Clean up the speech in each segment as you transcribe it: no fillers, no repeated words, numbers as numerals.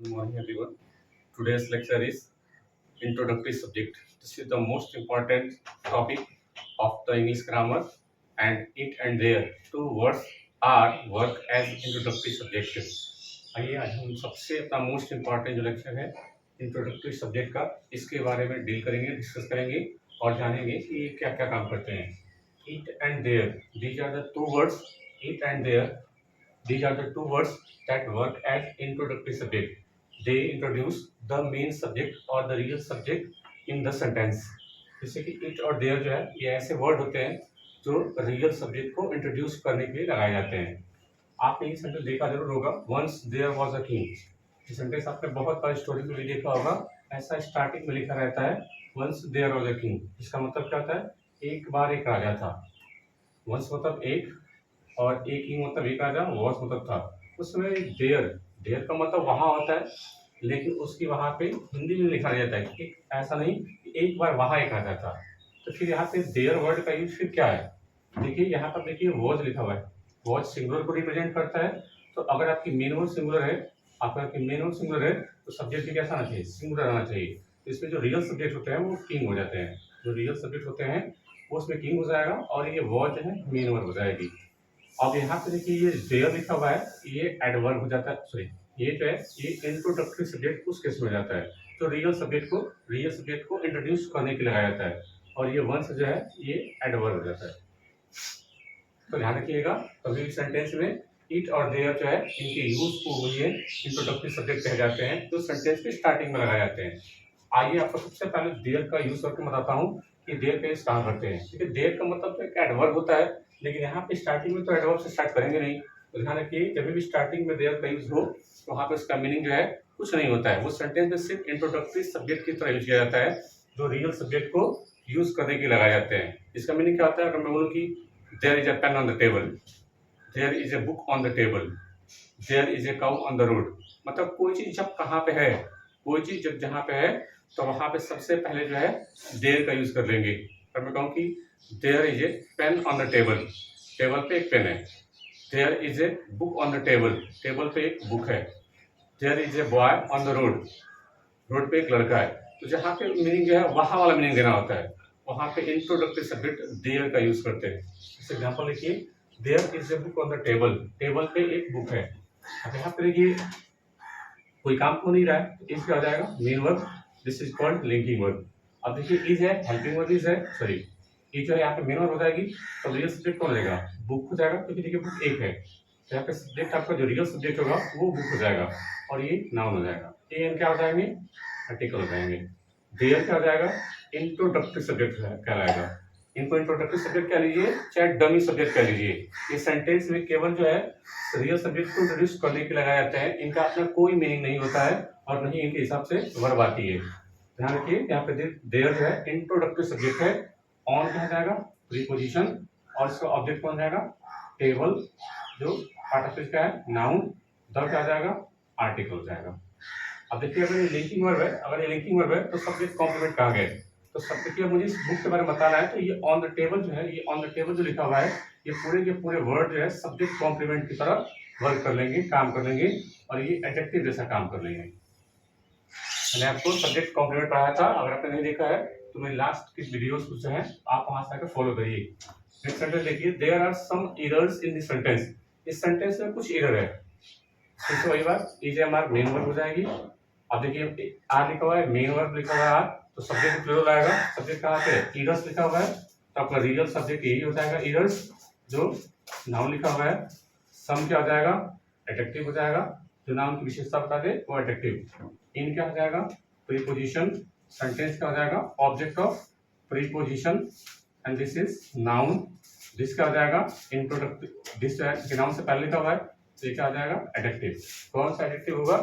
Good morning, everyone. Today's lecture is introductory subject. This is the most important topic of the English grammar, and it and there two words are work as introductory subject. आइए आज हम सबसे अपना most important जो lecture है introductory subject का, इसके बारे में डील करेंगे, डिस्कस करेंगे और जानेंगे कि ये क्या क्या काम करते हैं. It and there, these are the two words. It and there, these are the two words that work as introductory subject. They introduce the main subject or the real subject in the sentence. जैसे कि it और there जो है ये ऐसे word होते हैं जो रियल सब्जेक्ट को इंट्रोड्यूस करने के लिए लगाए जाते हैं. आपने ये सेंटेंस देखा जरूर होगा, once there was a king. ये सेंटेंस आपने बहुत बार स्टोरी में भी देखा होगा. ऐसा स्टार्टिंग में लिखा रहता है once there was a king. इसका मतलब क्या होता है? एक बार एक राजा था. वंस मतलब एक, और एक ही मतलब एक राजा, वॉस मतलब था. उस समय देयर, देयर का मतलब वहां होता है, लेकिन उसकी वहां पे हिंदी में लिखा जाता है कि ऐसा नहीं कि एक बार वहां एक राजा था. तो फिर यहाँ पे देयर वर्ड का यूज फिर क्या है? देखिए यहाँ पर देखिए वॉज लिखा हुआ है. वॉज सिंगुलर को रिप्रेजेंट करता है. तो अगर आपकी मेन वर्ड सिंगुलर है, आपकी मेन वर्ड सिंगुलर है, तो सब्जेक्ट भी कैसा आना चाहिए? सिंगुलर आना चाहिए. तो इसमें जो रियल सब्जेक्ट होते हैं वो किंग हो जाते हैं. जो रियल सब्जेक्ट होते हैं वो उसमें किंग हो जाएगा, और ये वॉज जो है मेन वर्ड हो जाएगी. अब यहाँ पे देखिए ये देयर लिखा हुआ है, ये एडवर्ब हो जाता है. सॉरी, ये जो है ये इंट्रोडक्टरी सब्जेक्ट उस केस में हो जाता है तो रियल सब्जेक्ट को इंट्रोड्यूस करने के लिए लगाया जाता है. और ये वंस जो है ये एडवर्ब हो जाता है. तो ध्यान रखिएगा, कभी भी सेंटेंस में इट और देयर जो है इनके यूज को ये इंट्रोडक्टरी सब्जेक्ट कहे जाते हैं जो सेंटेंस के स्टार्टिंग में लगाए जाते हैं. आइए आपको सबसे पहले देयर का यूज करके बताता हूँ कि देयर का यूज कहाँ करते हैं. क्योंकि देयर का मतलब तो एक एडवर्ब होता है, लेकिन यहाँ पे स्टार्टिंग में तो एडवर्ब से स्टार्ट करेंगे नहीं. तो ध्यान रखिए, जब भी स्टार्टिंग में देयर का यूज हो तो वहाँ पे उसका मीनिंग जो है कुछ नहीं होता है. वो सेंटेंस में सिर्फ इंट्रोडक्टरी सब्जेक्ट की तरह यूज किया जाता है जो रियल सब्जेक्ट को यूज करने के लिए लगाए जाते हैं. इसका मीनिंग क्या होता है? अगर मैं बोलूँ कि there is a pen on the table, there is a book on the table, there is a cow on the road. मतलब कोई चीज जब कहाँ पे है, कोई चीज जब जहाँ पे है तो वहां पे सबसे पहले जो है देयर का यूज कर लेंगे. अगर मैं कहूँ कि there is a pen on the table, table पे एक पेन है. There is a book on the table, table पे एक बुक है. There is a boy on the road, road पे एक लड़का है. तो जहाँ पे मीनिंग जो है वहां वाला मीनिंग देना होता है, वहां पे इंट्रोडक्टरी सब्जेक्ट देयर का यूज करते हैं. जैसे एग्जाम्पल लिखिए, there is a book on the table, table पे एक बुक है. अब यहाँ पे देखिए कोई काम हो नहीं रहा है तो इज क्या हो जाएगा? Main verb. This is called linking verb. अब देखिए इज है, हेल्पिंग वर्ब इज है, सॉरी ये जो है यहाँ पे मेन वर्ब हो जाएगी. तो रियल सब्जेक्ट कौन हो जाएगा? बुक हो जाएगा, क्योंकि देखिए बुक एक है. तो यहाँ पे सब्जेक्ट आपका जो रियल सब्जेक्ट होगा वो बुक हो जाएगा, और ये नाउन हो जाएगा. ए एन क्या हो जाएंगे? आर्टिकल हो जाएंगे. देयर क्या हो जाएगा? इंट्रोडक्टरी सब्जेक्ट कहलाएगा. इनको इंट्रोडक्टरी सब्जेक्ट कह लीजिए चाहे डमी सब्जेक्ट कह लीजिए. ये सेंटेंस में केवल जो है रियल सब्जेक्ट को इंट्रोड्यूस करने के लगाए जाते हैं. इनका अपना कोई मीनिंग नहीं होता है और नहीं इनके हिसाब से वर्ब आती है. ध्यान रखिए, यहाँ पे देयर जो है इंट्रोडक्टरी सब्जेक्ट है. ऑन क्या हो जाएगा? प्रीपोजिशन, और इसका ऑब्जेक्ट कौन जाएगा? टेबल, जो पार्ट ऑफ इसका है नाउन. द क्या हो जाएगा? आर्टिकल हो जाएगा. अब देखिए अगर ये लिंकिंग वर्ब है, अगर ये लिंकिंग वर्ब है तो सब्जेक्ट कॉम्प्लीमेंट कहाँ गए? तो सब देखिए मुझे इस बुक के बारे में बताना है. तो ये ऑन द टेबल जो है, ये ऑन द टेबल जो लिखा हुआ है, ये पूरे के पूरे वर्ड जो है सब्जेक्ट कॉम्प्लीमेंट की तरह वर्क कर लेंगे, काम कर लेंगे, और ये एडजेक्टिव जैसा काम कर लेंगे. मैंने आपको सब्जेक्ट कॉम्प्लीमेंट पढ़ाया था, अगर आपने नहीं देखा है तो मेरी लास्ट की वीडियोस कुछ हैं, आप वहां से आकर फॉलो करिए. नेक्स्ट सेंटेंस देखिए, there are some errors in this sentence. इस सेंटेंस में कुछ एरर है. फिर से वही बात, इज हमारा मेन वर्ब हो जाएगी. अब देखिए आर लिखा हुआ है, मेन वर्ब लिखा हुआ है आर, तो सब्जेक्ट प्लूरल आएगा. सब्जेक्ट कहाँ पे? इरर्स लिखा हुआ है, तो आपका रियल सब्जेक्ट यही हो जाएगा इरर्स. जो नाउन लिखा हुआ है, सम क्या हो जाएगा? एडजेक्टिव हो जाएगा. जो नाउन की विशेषता बता दे वो एडजेक्टिव. इन क्या हो जाएगा? प्रीपोजिशन. सेंटेंस क्या हो जाएगा? Object of preposition, and this is noun. This क्या हो जाएगा? इंट्रोडक्टिव. दिस नाउन से पहले लिखा हुआ है, तो ये क्या हो जाएगा? एडजेक्टिव. कौन सा एडजेक्टिव होगा?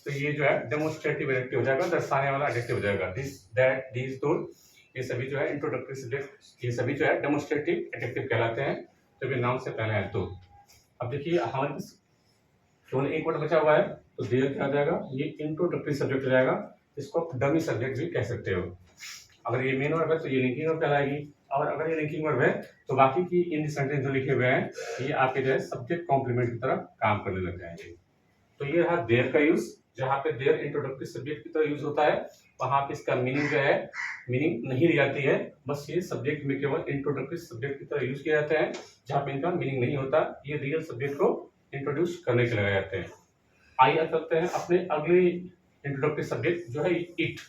तो ये जो है डेमोन्स्ट्रेटिव एडजेक्टिव हो जाएगा, दर्शाने वाला एडजेक्टिव हो जाएगा. दिस, दैट, दीज, दोस, ये सभी जो है इंट्रोडक्टरी सब्जेक्ट, ये सभी जो है डेमोन्स्ट्रेटिव एडजेक्टिव कहलाते हैं जब ये नाउन से पहले है तो. अब देखिए हमारे पास केवल एक वर्ड बचा हुआ है, तो देयर क्या हो जाएगा? ये इंट्रोडक्टरी सब्जेक्ट हो जाएगा. इसको आप डमी सब्जेक्ट भी कह सकते हो. अगर ये मेन वर्ब है तो ये लिंकिंग वर्ब कहलाएगी, और अगर ये लिंकिंग वर्ब है तो बाकी की इन सेंटेंस जो लिखे हुए हैं ये आपके जो है सब्जेक्ट कॉम्प्लीमेंट की तरह काम करने लग जाएंगे. तो ये रहा देयर का यूज, जहाँ पे देयर इंट्रोडक्टरी सब्जेक्ट की तरह यूज होता है, वहां पे इसका मीनिंग जो है मीनिंग नहीं ली जाती है, बस ये सब्जेक्ट में केवल इंट्रोडक्टरी सब्जेक्ट की तरह यूज किया जाता है, जहाँ पे इनका मीनिंग नहीं होता, ये रियल सब्जेक्ट को इंट्रोड्यूस करने के लिए लगाए जाते हैं। आइए चलते हैं अपने अगले इंट्रोडक्टरी सब्जेक्ट जो है इट।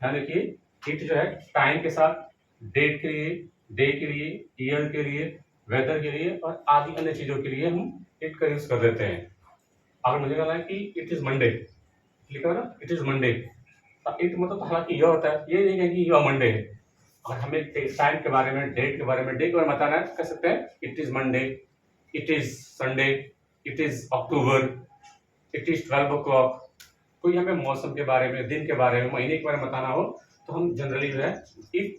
ध्यान रखिए, इट जो है टाइम के साथ डेट के लिए, डे के लिए, ईयर के लिए, वेदर के लिए और आदि अन्य चीजों के लिए हम इट का यूज कर देते हैं। अगर मुझे कहना है कि इट इज मंडे, लिखा है ना, इट इज मंडे, इट मतलब हालांकि यह होता है, ये नहीं है कि यह मंडे है। अगर हमें टाइम के बारे में, डेट के बारे में, डे के बारे में बताना है, कह सकते हैं it is Monday, it is Sunday, it is October, it is 12 o'clock। कोई हमें मौसम के बारे में, दिन के बारे में, महीने के बारे में बताना हो तो हम जनरली जो है इट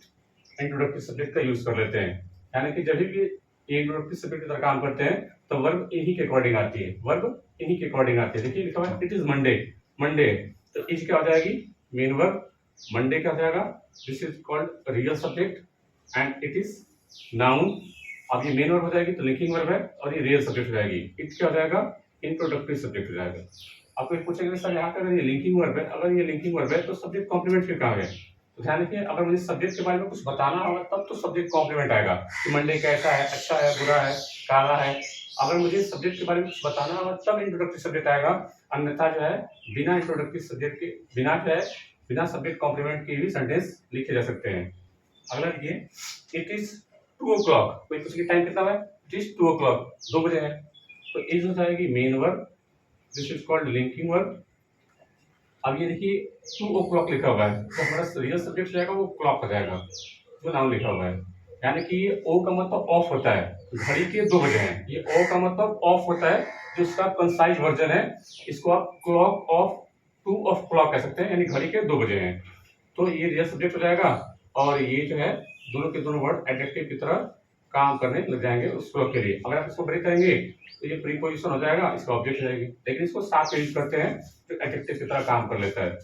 इंट्रोडक्टरी सब्जेक्ट का यूज कर लेते हैं। यानी कि जब भी ये इंट्रोडक्टरी सब्जेक्ट की तरह काम करते हैं तो वर्ब इन्हीं के अकॉर्डिंग आती है, वर्ब इन्हीं के अकॉर्डिंग आती है। देखिए लिखा हुआ है इट इज मंडे, मंडे, तो इज क्या हो जाएगी, मेन वर्ब, मंडे क्या हो जाएगा, this is called real subject and it is noun. अब ये मेन वर्ब हो जाएगी तो लिंकिंग वर्ब है और ये रियल सब्जेक्ट हो जाएगी, इट क्या हो जाएगा, इंट्रोडक्टरी सब्जेक्ट हो जाएगा। अब कोई पूछेगा सर यहाँ पे अगर ये लिंकिंग वर्ब है, अगर ये लिंकिंग वर्ब है तो सब्जेक्ट कॉम्प्लीमेंट फिर कहाँ है, तो ध्यान रखिए अगर मुझे सब्जेक्ट के बारे में कुछ बताना होगा तब तो सब्जेक्ट कॉम्प्लीमेंट आएगा कि मंडे कैसा है, अच्छा है, बुरा है, काला है। अगर मुझे सब्जेक्ट के बारे में कुछ बताना होगा तब इंट्रोडक्टरी सब्जेक्ट आएगा, अन्यथा जो है बिना इंट्रोडक्टरी सब्जेक्ट के, बिना जो है बिना सब्जेक्ट कॉम्प्लीमेंट के भी सेंटेंस लिखे जा सकते हैं। अगला देखिए इट इज 2 o'clock, कोई पूछ के टाइम कितना है, इट इज 2 o'clock, 2 बजे है, तो इज हो जाएगी main verb, this is called linking verb. अब ये देखिए 2 o'clock लिखा हुआ है तो हमारा रियल सब्जेक्ट जाएगा वो क्लॉक हो जाएगा, जो नाउन लिखा हुआ है। यानी कि ये ओ का मतलब ऑफ होता है, घड़ी के 2 बजे हैं, ये ओ का मतलब ऑफ होता है, जो इसका कंसाइज वर्जन है, इसको आप क्लॉक ऑफ 2 ऑफ क्लॉक कह सकते हैं, यानी घड़ी के 2 बजे हैं। तो ये रियल सब्जेक्ट हो जाएगा और ये जो है दोनों के दोनों वर्ड एडजेक्टिव की तरह काम करने लग जाएंगे उस क्लॉक के लिए। अगर आप इसको ब्रेक करेंगे तो ये प्रीपोजिशन हो जाएगा, इसका ऑब्जेक्ट हो जाएगी, लेकिन इसको साथ में यूज करते हैं जो एडजेक्टिव की तरह काम कर लेता है।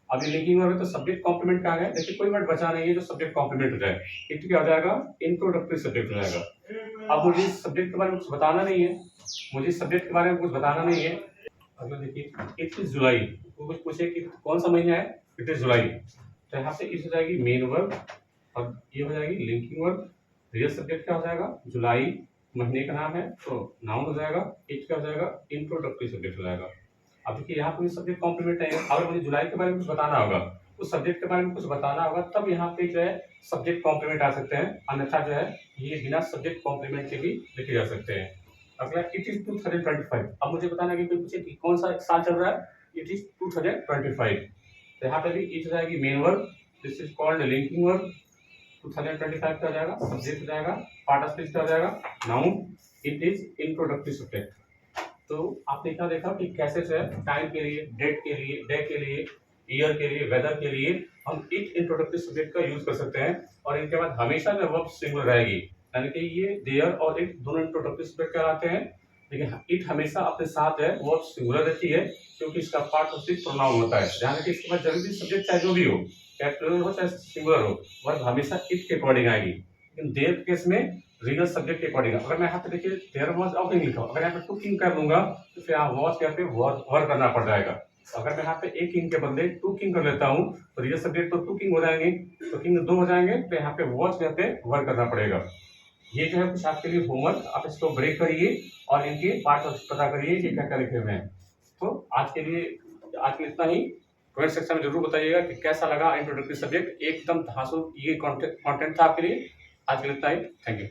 अब ये लिंकिंग वर्ब है तो सब्जेक्ट कॉम्प्लीमेंट कहाँ है, देखिए कोई वर्ड बचा नहीं है जो सब्जेक्ट कॉम्प्लीमेंट हो जाए, इट क्या हो जाएगा, इंट्रोडक्टरी सब्जेक्ट हो जाएगा। अब मुझे सब्जेक्ट के बारे में कुछ बताना नहीं है, मुझे सब्जेक्ट के बारे में कुछ बताना नहीं है। अगला देखिए इट इज जुलाई, तो कुछ पूछे कि कौन सा महीना है, इट इज जुलाई, तो यहाँ से इट हो जाएगी मेन वर्ब और ये हो जाएगी लिंकिंग वर्ब। रियल सब्जेक्ट क्या हो जाएगा, जुलाई, महीने का नाम है तो नाउन हो जाएगा, इट क्या हो जाएगा, इंट्रोडक्टरी सब्जेक्ट हो जाएगा। अब देखिए यहाँ पे सब्जेक्ट कॉम्प्लीमेंट है, अगर मुझे जुलाई के बारे में कुछ बताना होगा, उस सब्जेक्ट के बारे में कुछ बताना होगा तब यहाँ पे जो है सब्जेक्ट कॉम्प्लीमेंट आ सकते हैं, अन्यथा जो है ये बिना सब्जेक्ट कॉम्प्लीमेंट के भी लिखे जा सकते हैं। अगला इट इज 2025, अब मुझे बताना कि कोई पूछे कि कौन सा साल चल रहा है, इट इज 2025, तो यहाँ पे भी इट हो जाएगी main verb, this is called linking verb. 2025 का हो जाएगा सब्जेक्ट हो जाएगा, पार्ट ऑफ स्पीच का हो जाएगा noun, it is introductory subject. तो आपने क्या देखा कि कैसे जो है टाइम के लिए, डेट के लिए, डे के लिए, ईयर के लिए, वेदर के लिए हम इट इंट्रोडक्टरी सब्जेक्ट का यूज कर सकते हैं और इनके बाद हमेशा जो वर्ब सिंगुलर रहेगी, यानी कि ये देयर और इट दोनों इंट्रोडक्टरी सब्जेक्ट कहलाते हैं, लेकिन इट हमेशा अपने साथ है वर्ब सिंगुलर रहती है क्योंकि इसका पार्ट ऑफ स्पीच प्रोनाउन होता है, यानी कि इसके बाद जब भी सब्जेक्ट चाहे जो भी हो, चाहे प्लूरल हो चाहे सिंगुलर हो, वर्ब हमेशा इट के अकॉर्डिंग आएगी। लेकिन देयर केस में रियल सब्जेक्ट के अकॉर्डिंग, अगर मैं यहाँ पे देखिए देयर वाज आउटिंग लिखा, अगर यहाँ पे टू किंग कर दूंगा तो फिर यहाँ वॉज क्या पे वर करना पड़ जाएगा। अगर मैं यहाँ पे एक किंग के बदले टू किंग कर लेता हूँ तो रियल सब्जेक्ट तो टू किंग हो जाएंगे, तो किंग दो हो जाएंगे, तो यहाँ पे वॉज क्या पे वर करना पड़ेगा। ये जो है कुछ आपके लिए होमवर्क, आप इसको ब्रेक करिए और इनके पार्ट पता करिए कि क्या क्या लिखे हुए हैं। तो आज के लिए इतना ही। कमेंट सेक्शन में जरूर बताइएगा कि कैसा लगा इंट्रोडक्टरी सब्जेक्ट, एकदम धांसू ये कंटेंट था आपके लिए। आज के लिए इतना ही, थैंक यू।